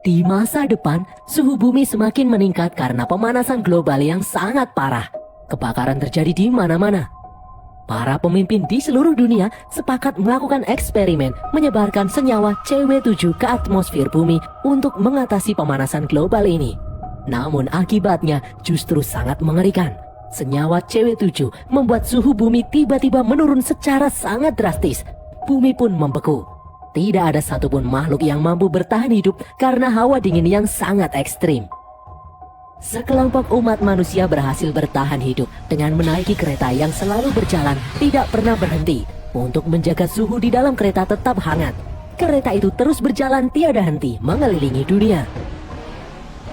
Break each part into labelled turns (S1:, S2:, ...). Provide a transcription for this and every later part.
S1: Di masa depan, suhu bumi semakin meningkat karena pemanasan global yang sangat parah. Kebakaran terjadi di mana-mana. Para pemimpin di seluruh dunia sepakat melakukan eksperimen menyebarkan senyawa CW7 ke atmosfer bumi untuk mengatasi pemanasan global ini. Namun akibatnya justru sangat mengerikan. Senyawa CW7 membuat suhu bumi tiba-tiba menurun secara sangat drastis. Bumi pun membeku. Tidak ada satupun makhluk yang mampu bertahan hidup karena hawa dingin yang sangat ekstrim. Sekelompok umat manusia berhasil bertahan hidup dengan menaiki kereta yang selalu berjalan tidak pernah berhenti untuk menjaga suhu di dalam kereta tetap hangat. Kereta itu terus berjalan tiada henti mengelilingi dunia.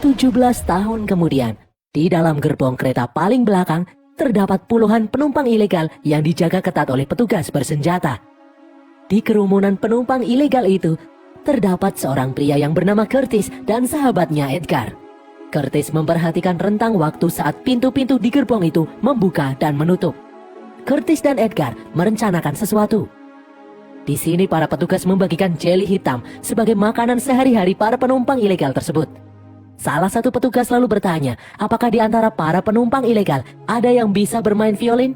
S1: 17 tahun kemudian, di dalam gerbong kereta paling belakang terdapat puluhan penumpang ilegal yang dijaga ketat oleh petugas bersenjata. Di kerumunan penumpang ilegal itu, terdapat seorang pria yang bernama Curtis dan sahabatnya Edgar. Curtis memperhatikan rentang waktu saat pintu-pintu di gerbong itu membuka dan menutup. Curtis dan Edgar merencanakan sesuatu. Di sini para petugas membagikan jeli hitam sebagai makanan sehari-hari para penumpang ilegal tersebut. Salah satu petugas lalu bertanya, apakah di antara para penumpang ilegal ada yang bisa bermain violin?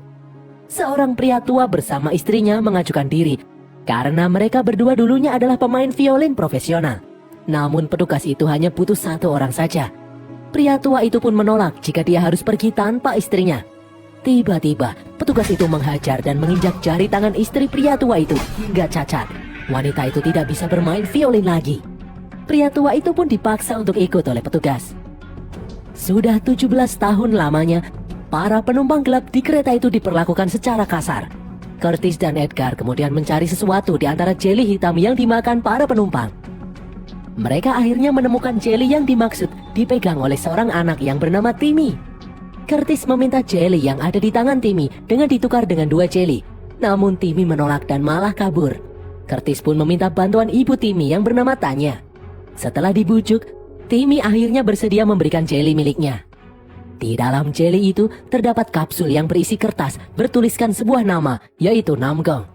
S1: Seorang pria tua bersama istrinya mengajukan diri karena mereka berdua dulunya adalah pemain violin profesional. Namun petugas itu hanya butuh satu orang saja. Pria tua itu pun menolak jika dia harus pergi tanpa istrinya. Tiba-tiba petugas itu menghajar dan menginjak jari tangan istri pria tua itu hingga cacat. Wanita itu tidak bisa bermain violin lagi. Pria tua itu pun dipaksa untuk ikut oleh petugas. Sudah 17 tahun lamanya, para penumpang gelap di kereta itu diperlakukan secara kasar. Curtis dan Edgar kemudian mencari sesuatu di antara jeli hitam yang dimakan para penumpang. Mereka akhirnya menemukan jeli yang dimaksud dipegang oleh seorang anak yang bernama Timmy. Curtis meminta jeli yang ada di tangan Timmy dengan ditukar dengan 2 jeli. Namun Timmy menolak dan malah kabur. Curtis pun meminta bantuan ibu Timmy yang bernama Tanya. Setelah dibujuk, Timmy akhirnya bersedia memberikan jeli miliknya. Di dalam jeli itu terdapat kapsul yang berisi kertas bertuliskan sebuah nama, yaitu Namgong.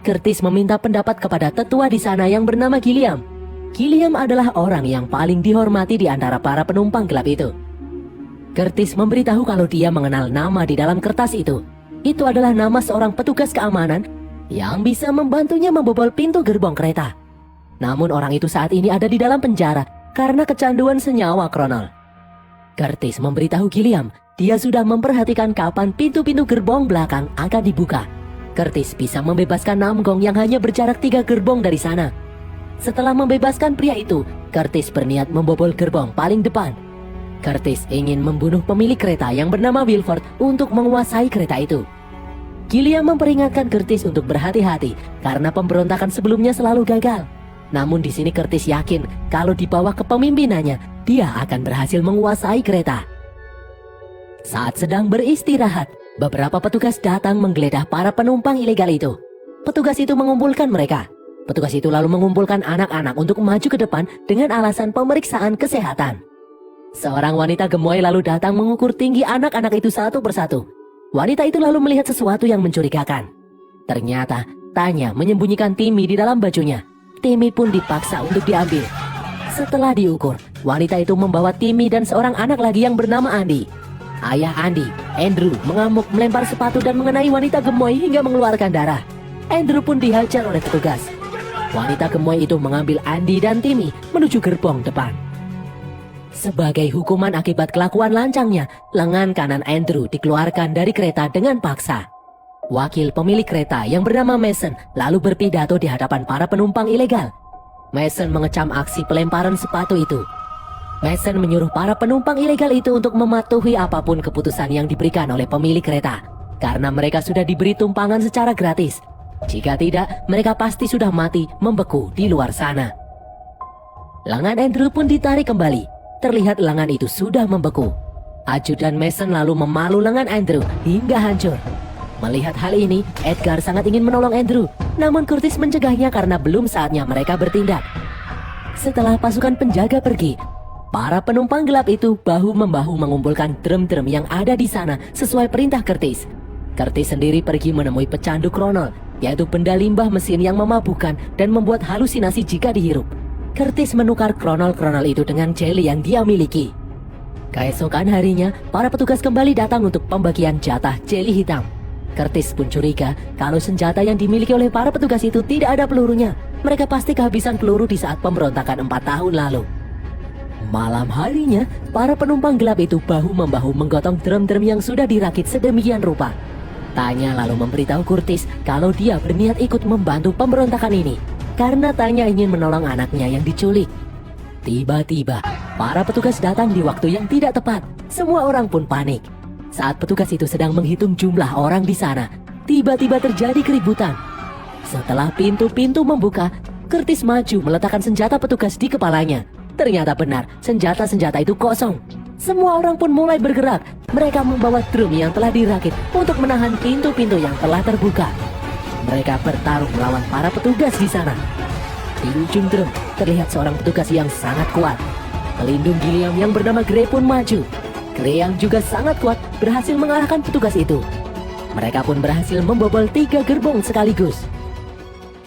S1: Curtis meminta pendapat kepada tetua di sana yang bernama Gilliam. Gilliam adalah orang yang paling dihormati di antara para penumpang gelap itu. Curtis memberitahu kalau dia mengenal nama di dalam kertas itu. Itu adalah nama seorang petugas keamanan yang bisa membantunya membobol pintu gerbong kereta. Namun orang itu saat ini ada di dalam penjara karena kecanduan senyawa kronol. Curtis memberitahu Gilliam, dia sudah memperhatikan kapan pintu-pintu gerbong belakang akan dibuka. Curtis bisa membebaskan Namgong yang hanya berjarak 3 gerbong dari sana. Setelah membebaskan pria itu, Curtis berniat membobol gerbong paling depan. Curtis ingin membunuh pemilik kereta yang bernama Wilford untuk menguasai kereta itu. Gilliam memperingatkan Curtis untuk berhati-hati karena pemberontakan sebelumnya selalu gagal. Namun di sini Curtis yakin kalau di bawah kepemimpinannya, dia akan berhasil menguasai kereta. Saat sedang beristirahat, beberapa petugas datang menggeledah para penumpang ilegal itu. Petugas itu mengumpulkan mereka. Petugas itu lalu mengumpulkan anak-anak untuk maju ke depan dengan alasan pemeriksaan kesehatan. Seorang wanita gemoy lalu datang mengukur tinggi anak-anak itu satu persatu. Wanita itu lalu melihat sesuatu yang mencurigakan. Ternyata Tanya menyembunyikan Timmy di dalam bajunya. Timmy pun dipaksa untuk diambil. Setelah diukur, wanita itu membawa Timmy dan seorang anak lagi yang bernama Andy. Ayah Andy, Andrew, mengamuk melempar sepatu dan mengenai wanita gemoy hingga mengeluarkan darah. Andrew pun dihajar oleh petugas. Wanita gemoy itu mengambil Andy dan Timmy menuju gerbong depan. Sebagai hukuman akibat kelakuan lancangnya, lengan kanan Andrew dikeluarkan dari kereta dengan paksa. Wakil pemilik kereta yang bernama Mason lalu berpidato di hadapan para penumpang ilegal. Mason mengecam aksi pelemparan sepatu itu. Mason menyuruh para penumpang ilegal itu untuk mematuhi apapun keputusan yang diberikan oleh pemilik kereta, karena mereka sudah diberi tumpangan secara gratis. Jika tidak, mereka pasti sudah mati membeku di luar sana. Lengan Andrew pun ditarik kembali. Terlihat lengan itu sudah membeku. Ajudan Mason lalu memalu lengan Andrew hingga hancur. Melihat hal ini, Edgar sangat ingin menolong Andrew, namun Curtis mencegahnya karena belum saatnya mereka bertindak. Setelah pasukan penjaga pergi, para penumpang gelap itu bahu-membahu mengumpulkan drum-drum yang ada di sana sesuai perintah Curtis. Curtis sendiri pergi menemui pecandu kronol, yaitu benda limbah mesin yang memabukkan dan membuat halusinasi jika dihirup. Curtis menukar kronol-kronol itu dengan jelly yang dia miliki. Keesokan harinya, para petugas kembali datang untuk pembagian jatah jelly hitam. Curtis pun curiga kalau senjata yang dimiliki oleh para petugas itu tidak ada pelurunya. Mereka pasti kehabisan peluru di saat pemberontakan 4 tahun lalu. Malam harinya, para penumpang gelap itu bahu-membahu menggotong drum-drum yang sudah dirakit sedemikian rupa. Tanya lalu memberitahu Curtis kalau dia berniat ikut membantu pemberontakan ini karena Tanya ingin menolong anaknya yang diculik. Tiba-tiba, para petugas datang di waktu yang tidak tepat. Semua orang pun panik. Saat petugas itu sedang menghitung jumlah orang di sana, tiba-tiba terjadi keributan. Setelah pintu-pintu membuka, Curtis maju meletakkan senjata petugas di kepalanya. Ternyata benar, senjata-senjata itu kosong. Semua orang pun mulai bergerak. Mereka membawa drum yang telah dirakit untuk menahan pintu-pintu yang telah terbuka. Mereka bertarung melawan para petugas di sana. Di ujung drum, terlihat seorang petugas yang sangat kuat. Pelindung Gilliam yang bernama Gray pun maju. Gray yang juga sangat kuat berhasil mengalahkan petugas itu. Mereka pun berhasil membobol 3 gerbong sekaligus.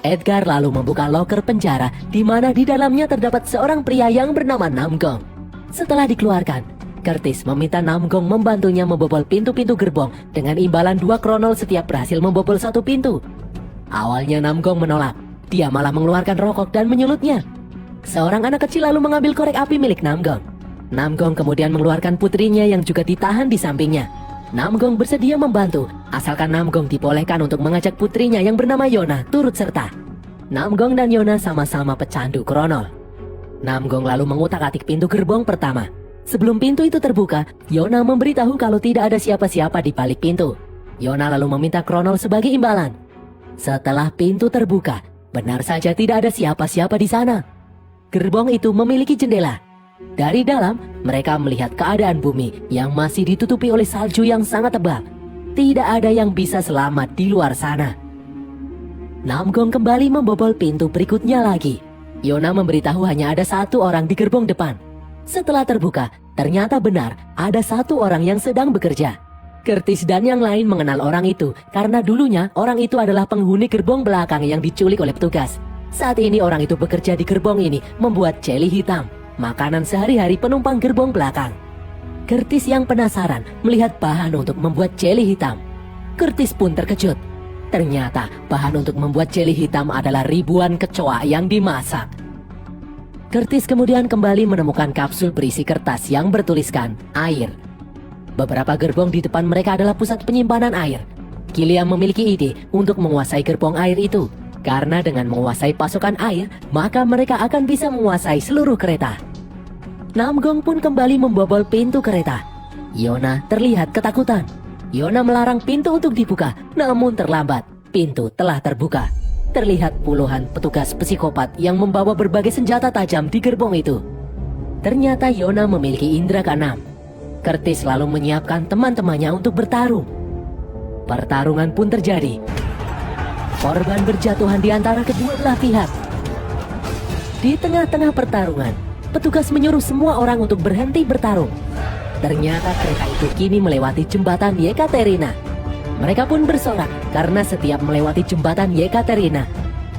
S1: Edgar lalu membuka loker penjara di mana di dalamnya terdapat seorang pria yang bernama Namgong. Setelah dikeluarkan, Curtis meminta Namgong membantunya membobol pintu-pintu gerbong dengan imbalan 2 kronol setiap berhasil membobol 1 pintu. Awalnya Namgong menolak. Dia malah mengeluarkan rokok dan menyulutnya. Seorang anak kecil lalu mengambil korek api milik Namgong. Namgong kemudian mengeluarkan putrinya yang juga ditahan di sampingnya. Namgong bersedia membantu, asalkan Namgong dibolehkan untuk mengajak putrinya yang bernama Yona turut serta. Namgong dan Yona sama-sama pecandu kronol. Namgong lalu mengutak-atik pintu gerbong pertama. Sebelum pintu itu terbuka, Yona memberitahu kalau tidak ada siapa-siapa di balik pintu. Yona lalu meminta kronol sebagai imbalan. Setelah pintu terbuka, benar saja tidak ada siapa-siapa di sana. Gerbong itu memiliki jendela. Dari dalam, mereka melihat keadaan bumi yang masih ditutupi oleh salju yang sangat tebal. Tidak ada yang bisa selamat di luar sana. Namgong kembali membobol pintu berikutnya lagi. Yona memberitahu hanya ada 1 orang di gerbong depan. Setelah terbuka, ternyata benar ada 1 orang yang sedang bekerja. Curtis dan yang lain mengenal orang itu karena dulunya orang itu adalah penghuni gerbong belakang yang diculik oleh petugas. Saat ini orang itu bekerja di gerbong ini membuat jelly hitam, makanan sehari-hari penumpang gerbong belakang. Curtis yang penasaran melihat bahan untuk membuat jelly hitam. Curtis pun terkejut. Ternyata bahan untuk membuat jelly hitam adalah ribuan kecoa yang dimasak. Curtis kemudian kembali menemukan kapsul berisi kertas yang bertuliskan air. Beberapa gerbong di depan mereka adalah pusat penyimpanan air. Gilliam memiliki ide untuk menguasai gerbong air itu. Karena dengan menguasai pasokan air, maka mereka akan bisa menguasai seluruh kereta. Namgong pun kembali membobol pintu kereta. Yona terlihat ketakutan. Yona melarang pintu untuk dibuka, namun terlambat. Pintu telah terbuka. Terlihat puluhan petugas psikopat yang membawa berbagai senjata tajam di gerbong itu. Ternyata Yona memiliki indera keenam. Curtis lalu menyiapkan teman-temannya untuk bertarung. Pertarungan pun terjadi. Korban berjatuhan di antara kedua belah pihak. Di tengah-tengah pertarungan, petugas menyuruh semua orang untuk berhenti bertarung. Ternyata kereta itu kini melewati jembatan Yekaterina. Mereka pun bersorak karena setiap melewati jembatan Yekaterina,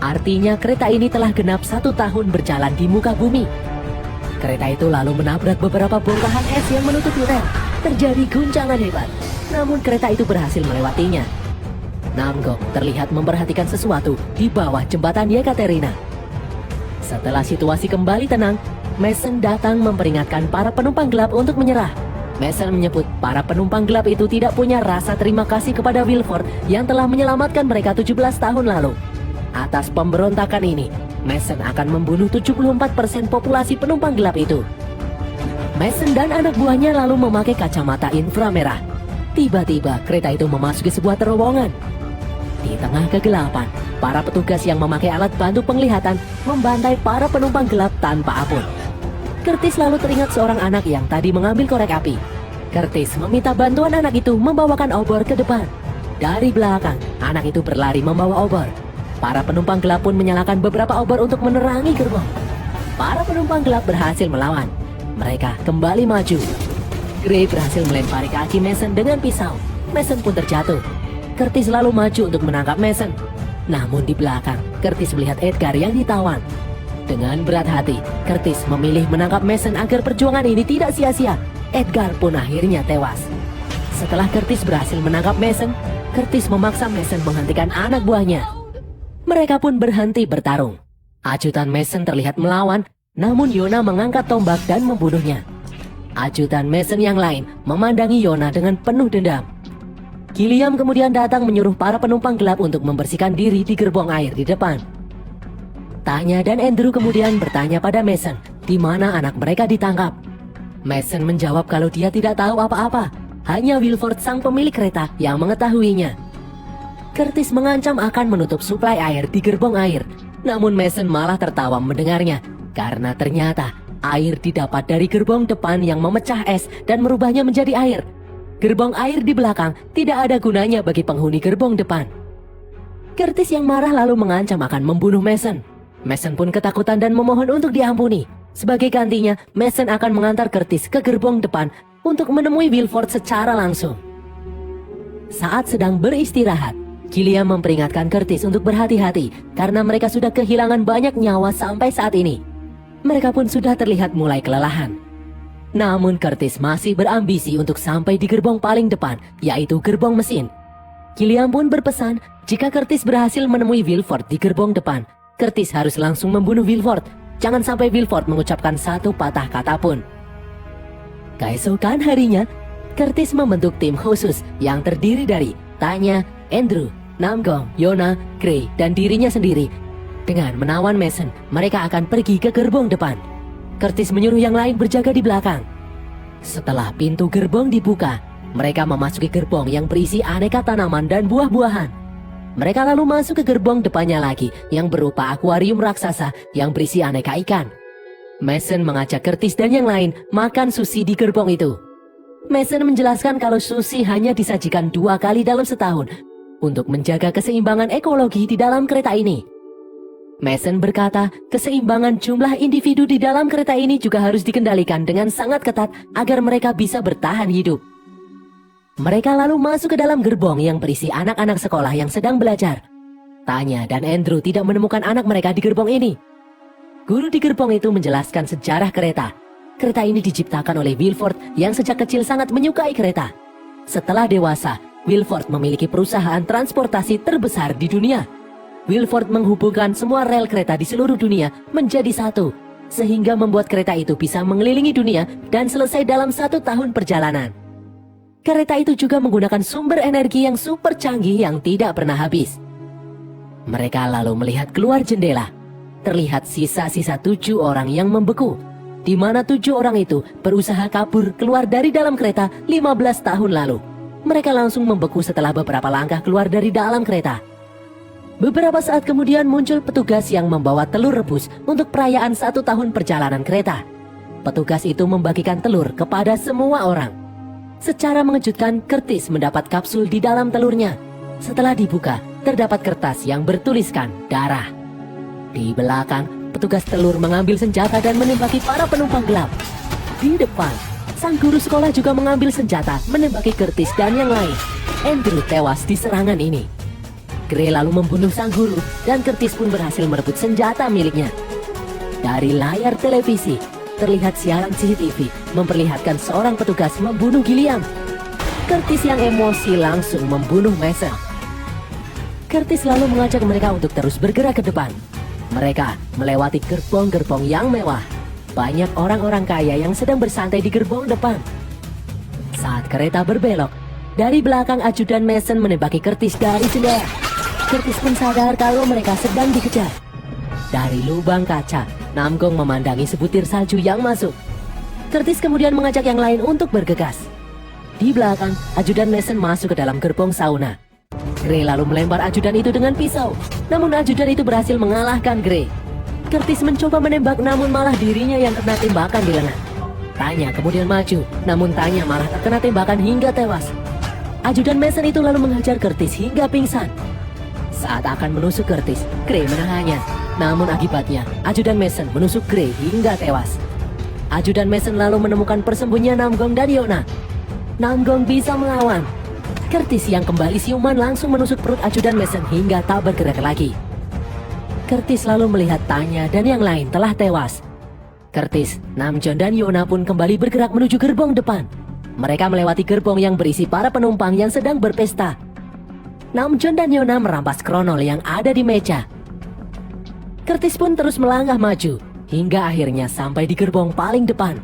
S1: artinya kereta ini telah genap 1 tahun berjalan di muka bumi. Kereta itu lalu menabrak beberapa bongkahan es yang menutupi rel. Terjadi guncangan hebat, namun kereta itu berhasil melewatinya. Namgong terlihat memperhatikan sesuatu di bawah jembatan Yekaterina. Setelah situasi kembali tenang, Mason datang memperingatkan para penumpang gelap untuk menyerah. Mason menyebut para penumpang gelap itu tidak punya rasa terima kasih kepada Wilford yang telah menyelamatkan mereka 17 tahun lalu. Atas pemberontakan ini, Mason akan membunuh 74% populasi penumpang gelap itu. Mason dan anak buahnya lalu memakai kacamata inframerah. Tiba-tiba kereta itu memasuki sebuah terowongan. Di tengah kegelapan, para petugas yang memakai alat bantu penglihatan membantai para penumpang gelap tanpa ampun. Curtis lalu teringat seorang anak yang tadi mengambil korek api. Curtis meminta bantuan anak itu membawakan obor ke depan. Dari belakang, anak itu berlari membawa obor. Para penumpang gelap pun menyalakan beberapa obor untuk menerangi gerbong. Para penumpang gelap berhasil melawan. Mereka kembali maju. Gray berhasil melempari kaki Mason dengan pisau. Mason pun terjatuh. Curtis lalu maju untuk menangkap Mason. Namun di belakang, Curtis melihat Edgar yang ditawan. Dengan berat hati, Curtis memilih menangkap Mason agar perjuangan ini tidak sia-sia. Edgar pun akhirnya tewas. Setelah Curtis berhasil menangkap Mason, Curtis memaksa Mason menghentikan anak buahnya. Mereka pun berhenti bertarung. Ajudan Mason terlihat melawan, namun Yona mengangkat tombak dan membunuhnya. Ajudan Mason yang lain memandangi Yona dengan penuh dendam. Gilliam kemudian datang menyuruh para penumpang gelap untuk membersihkan diri di gerbong air di depan. Tanya dan Andrew kemudian bertanya pada Mason di mana anak mereka ditangkap. Mason menjawab kalau dia tidak tahu apa-apa, hanya Wilford sang pemilik kereta yang mengetahuinya. Curtis mengancam akan menutup suplai air di gerbong air, namun Mason malah tertawa mendengarnya karena ternyata air didapat dari gerbong depan yang memecah es dan merubahnya menjadi air. Gerbong air di belakang tidak ada gunanya bagi penghuni gerbong depan. Curtis yang marah lalu mengancam akan membunuh Mason. Mason pun ketakutan dan memohon untuk diampuni. Sebagai gantinya, Mason akan mengantar Curtis ke gerbong depan untuk menemui Wilford secara langsung. Saat sedang beristirahat, Gilliam memperingatkan Curtis untuk berhati-hati karena mereka sudah kehilangan banyak nyawa sampai saat ini. Mereka pun sudah terlihat mulai kelelahan. Namun Curtis masih berambisi untuk sampai di gerbong paling depan, yaitu gerbong mesin. Gilliam pun berpesan jika Curtis berhasil menemui Wilford di gerbong depan, Curtis harus langsung membunuh Wilford. Jangan sampai Wilford mengucapkan satu patah kata pun. Keesokan harinya, Curtis membentuk tim khusus yang terdiri dari Tanya, Andrew, Namgong, Yona, Gray, dan dirinya sendiri. Dengan menawan Mason, mereka akan pergi ke gerbong depan. Curtis menyuruh yang lain berjaga di belakang. Setelah pintu gerbong dibuka, mereka memasuki gerbong yang berisi aneka tanaman dan buah-buahan. Mereka lalu masuk ke gerbong depannya lagi yang berupa akuarium raksasa yang berisi aneka ikan. Mason mengajak Curtis dan yang lain makan sushi di gerbong itu. Mason menjelaskan kalau sushi hanya disajikan 2 kali dalam setahun untuk menjaga keseimbangan ekologi di dalam kereta ini. Mason berkata, keseimbangan jumlah individu di dalam kereta ini juga harus dikendalikan dengan sangat ketat agar mereka bisa bertahan hidup. Mereka lalu masuk ke dalam gerbong yang berisi anak-anak sekolah yang sedang belajar. Tanya dan Andrew tidak menemukan anak mereka di gerbong ini. Guru di gerbong itu menjelaskan sejarah kereta. Kereta ini diciptakan oleh Wilford yang sejak kecil sangat menyukai kereta. Setelah dewasa, Wilford memiliki perusahaan transportasi terbesar di dunia. Wilford menghubungkan semua rel kereta di seluruh dunia menjadi satu, sehingga membuat kereta itu bisa mengelilingi dunia dan selesai dalam 1 tahun perjalanan. Kereta itu juga menggunakan sumber energi yang super canggih yang tidak pernah habis. Mereka lalu melihat keluar jendela. Terlihat sisa-sisa 7 orang yang membeku, di mana 7 orang itu berusaha kabur keluar dari dalam kereta 15 tahun lalu. Mereka langsung membeku setelah beberapa langkah keluar dari dalam kereta. Beberapa saat kemudian muncul petugas yang membawa telur rebus untuk perayaan 1 tahun perjalanan kereta. Petugas itu membagikan telur kepada semua orang. Secara mengejutkan, Curtis mendapat kapsul di dalam telurnya. Setelah dibuka, terdapat kertas yang bertuliskan darah. Di belakang, petugas telur mengambil senjata dan menembaki para penumpang gelap. Di depan, sang guru sekolah juga mengambil senjata menembaki Curtis dan yang lain. Andrew tewas di serangan ini. Gray lalu membunuh sang guru dan Curtis pun berhasil merebut senjata miliknya. Dari layar televisi, terlihat siaran CCTV memperlihatkan seorang petugas membunuh Gilliam. Curtis yang emosi langsung membunuh Mason. Curtis lalu mengajak mereka untuk terus bergerak ke depan. Mereka melewati gerbong-gerbong yang mewah. Banyak orang-orang kaya yang sedang bersantai di gerbong depan. Saat kereta berbelok, dari belakang ajudan Mason menembaki Curtis dari jendela. Curtis pun sadar kalau mereka sedang dikejar. Dari lubang kaca, Namgong memandangi sebutir salju yang masuk. Curtis kemudian mengajak yang lain untuk bergegas. Di belakang, ajudan Mason masuk ke dalam gerbong sauna. Gray lalu melempar ajudan itu dengan pisau, namun ajudan itu berhasil mengalahkan Gray. Curtis mencoba menembak namun malah dirinya yang kena tembakan di lengan. Tanya kemudian maju, namun Tanya malah terkena tembakan hingga tewas. Ajudan Mason itu lalu menghajar Curtis hingga pingsan. Saat akan menusuk Curtis, Gray menahannya. Namun akibatnya, ajudan Mason menusuk Gray hingga tewas. Ajudan Mason lalu menemukan persembunyian Namgong dan Yona. Namgong bisa melawan. Curtis yang kembali siuman langsung menusuk perut ajudan Mason hingga tak bergerak lagi. Curtis lalu melihat Tanya dan yang lain telah tewas. Curtis, Namjoon dan Yona pun kembali bergerak menuju gerbong depan. Mereka melewati gerbong yang berisi para penumpang yang sedang berpesta. Namjoon dan Yona merampas kronol yang ada di meja. Curtis pun terus melangkah maju, hingga akhirnya sampai di gerbong paling depan.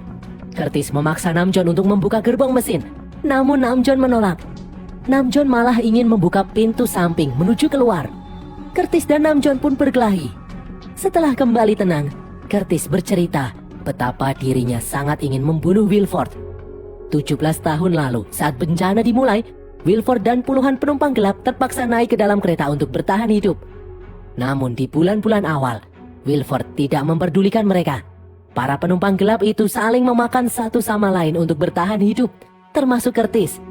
S1: Curtis memaksa Namjoon untuk membuka gerbong mesin, namun Namjoon menolak. Namjoon malah ingin membuka pintu samping menuju keluar. Curtis dan Namjoon pun berkelahi. Setelah kembali tenang, Curtis bercerita betapa dirinya sangat ingin membunuh Wilford. 17 tahun lalu saat bencana dimulai, Wilford dan puluhan penumpang gelap terpaksa naik ke dalam kereta untuk bertahan hidup. Namun di bulan-bulan awal, Wilford tidak memperdulikan mereka. Para penumpang gelap itu saling memakan satu sama lain untuk bertahan hidup, termasuk Curtis.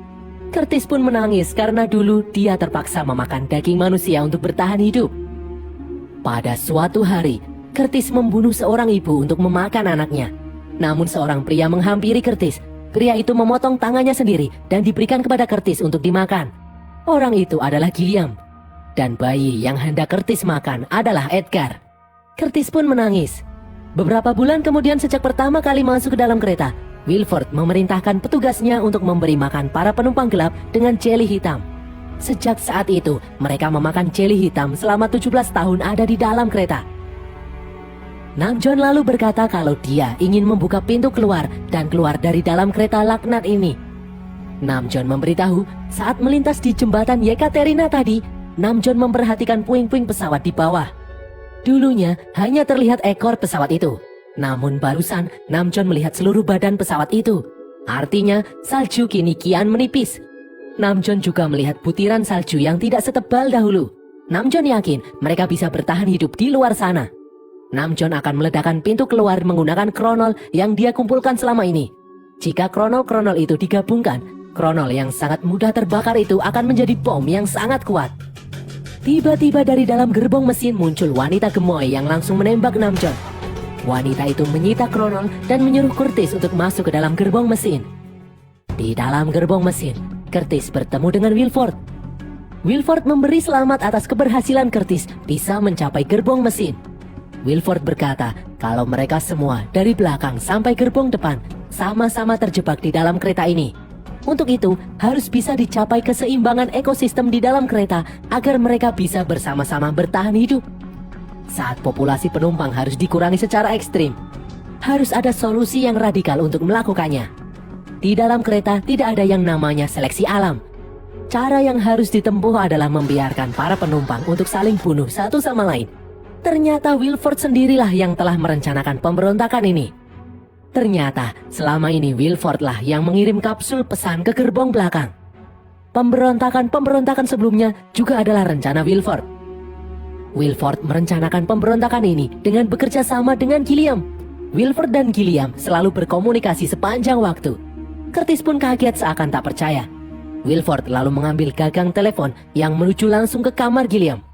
S1: Curtis pun menangis karena dulu dia terpaksa memakan daging manusia untuk bertahan hidup. Pada suatu hari, Curtis membunuh seorang ibu untuk memakan anaknya. Namun seorang pria menghampiri Curtis. Pria itu memotong tangannya sendiri dan diberikan kepada Curtis untuk dimakan. Orang itu adalah Gilliam. Dan bayi yang hendak Curtis makan adalah Edgar. Curtis pun menangis. Beberapa bulan kemudian sejak pertama kali masuk ke dalam kereta, Wilford memerintahkan petugasnya untuk memberi makan para penumpang gelap dengan jeli hitam. Sejak saat itu, mereka memakan jeli hitam selama 17 tahun ada di dalam kereta. Namjoon lalu berkata kalau dia ingin membuka pintu keluar dan keluar dari dalam kereta laknat ini. Namjoon memberitahu saat melintas di jembatan Yekaterina tadi, Namjoon memperhatikan puing-puing pesawat di bawah. Dulunya hanya terlihat ekor pesawat itu. Namun barusan Namjoon melihat seluruh badan pesawat itu. Artinya salju kini kian menipis. Namjoon juga melihat butiran salju yang tidak setebal dahulu. Namjoon yakin mereka bisa bertahan hidup di luar sana. Namjoon akan meledakkan pintu keluar menggunakan kronol yang dia kumpulkan selama ini. Jika kronol-kronol itu digabungkan, kronol yang sangat mudah terbakar itu akan menjadi bom yang sangat kuat. Tiba-tiba dari dalam gerbong mesin muncul wanita gemoy yang langsung menembak Namjoon. Wanita itu menyita kronol dan menyuruh Curtis untuk masuk ke dalam gerbong mesin. Di dalam gerbong mesin, Curtis bertemu dengan Wilford. Wilford memberi selamat atas keberhasilan Curtis bisa mencapai gerbong mesin. Wilford berkata kalau mereka semua dari belakang sampai gerbong depan sama-sama terjebak di dalam kereta ini. Untuk itu, harus bisa dicapai keseimbangan ekosistem di dalam kereta agar mereka bisa bersama-sama bertahan hidup. Saat populasi penumpang harus dikurangi secara ekstrim, harus ada solusi yang radikal untuk melakukannya. Di dalam kereta tidak ada yang namanya seleksi alam. Cara yang harus ditempuh adalah membiarkan para penumpang untuk saling bunuh satu sama lain. Ternyata Wilford sendirilah yang telah merencanakan pemberontakan ini. Ternyata selama ini Wilford lah yang mengirim kapsul pesan ke gerbong belakang. Pemberontakan sebelumnya juga adalah rencana Wilford. Wilford merencanakan pemberontakan ini dengan bekerja sama dengan Gilliam. Wilford dan Gilliam selalu berkomunikasi sepanjang waktu. Curtis pun kaget seakan tak percaya. Wilford lalu mengambil gagang telepon yang menuju langsung ke kamar Gilliam.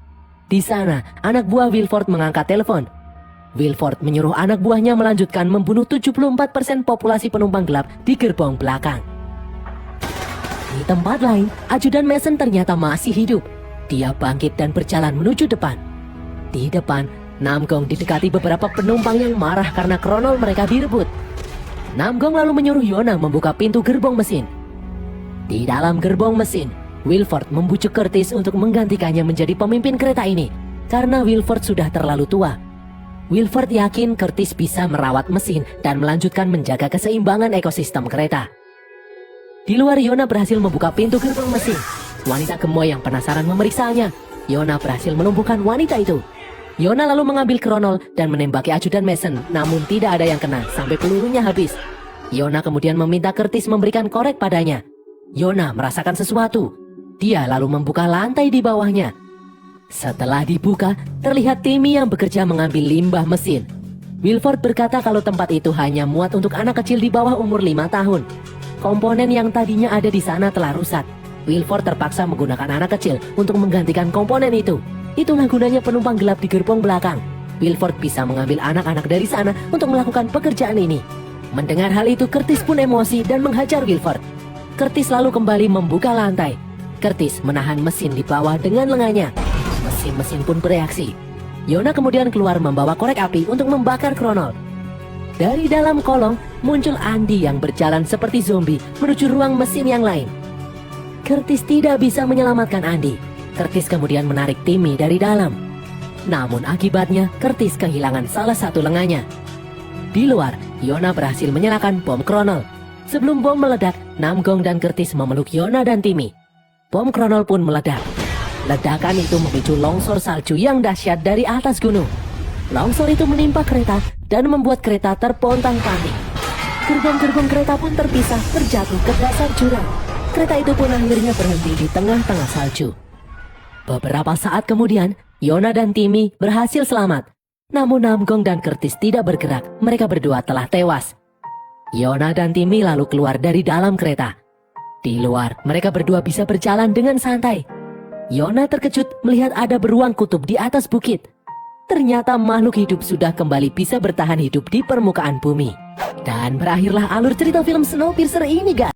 S1: Di sana, anak buah Wilford mengangkat telepon. Wilford menyuruh anak buahnya melanjutkan membunuh 74% populasi penumpang gelap di gerbong belakang. Di tempat lain, ajudan Mason ternyata masih hidup. Dia bangkit dan berjalan menuju depan. Di depan, Namgong didekati beberapa penumpang yang marah karena kronol mereka direbut. Namgong lalu menyuruh Yona membuka pintu gerbong mesin. Di dalam gerbong mesin, Wilford membujuk Curtis untuk menggantikannya menjadi pemimpin kereta ini karena Wilford sudah terlalu tua. Wilford yakin Curtis bisa merawat mesin dan melanjutkan menjaga keseimbangan ekosistem kereta. Di luar, Yona berhasil membuka pintu gerbong mesin. Wanita gemoy yang penasaran memeriksanya. Yona berhasil melumpuhkan wanita itu. Yona lalu mengambil kronol dan menembaki ajudan Mason, namun tidak ada yang kena sampai pelurunya habis. Yona kemudian meminta Curtis memberikan korek padanya. Yona merasakan sesuatu. Dia lalu membuka lantai di bawahnya. Setelah dibuka, terlihat Timmy yang bekerja mengambil limbah mesin. Wilford berkata kalau tempat itu hanya muat untuk anak kecil di bawah umur 5 tahun. Komponen yang tadinya ada di sana telah rusak. Wilford terpaksa menggunakan anak kecil untuk menggantikan komponen itu. Itulah gunanya penumpang gelap di gerbong belakang. Wilford bisa mengambil anak-anak dari sana untuk melakukan pekerjaan ini. Mendengar hal itu, Curtis pun emosi dan menghajar Wilford. Curtis lalu kembali membuka lantai. Curtis menahan mesin di bawah dengan lengannya. Mesin-mesin pun bereaksi. Yona kemudian keluar membawa korek api untuk membakar Kronol. Dari dalam kolong muncul Andy yang berjalan seperti zombie menuju ruang mesin yang lain. Curtis tidak bisa menyelamatkan Andy. Curtis kemudian menarik Timmy dari dalam. Namun akibatnya Curtis kehilangan salah satu lengannya. Di luar, Yona berhasil menyalakan bom Kronol. Sebelum bom meledak, Namgong dan Curtis memeluk Yona dan Timmy. Bom Kronol pun meledak. Ledakan itu memicu longsor salju yang dahsyat dari atas gunung. Longsor itu menimpa kereta dan membuat kereta terpontang-panting. Gerbong-gerbong kereta pun terpisah terjatuh ke dasar jurang. Kereta itu pun akhirnya berhenti di tengah-tengah salju. Beberapa saat kemudian, Yona dan Timmy berhasil selamat. Namun Namgong dan Curtis tidak bergerak, mereka berdua telah tewas. Yona dan Timmy lalu keluar dari dalam kereta. Di luar, mereka berdua bisa berjalan dengan santai. Yona terkejut melihat ada beruang kutub di atas bukit. Ternyata makhluk hidup sudah kembali bisa bertahan hidup di permukaan bumi. Dan berakhirlah alur cerita film Snowpiercer ini, guys.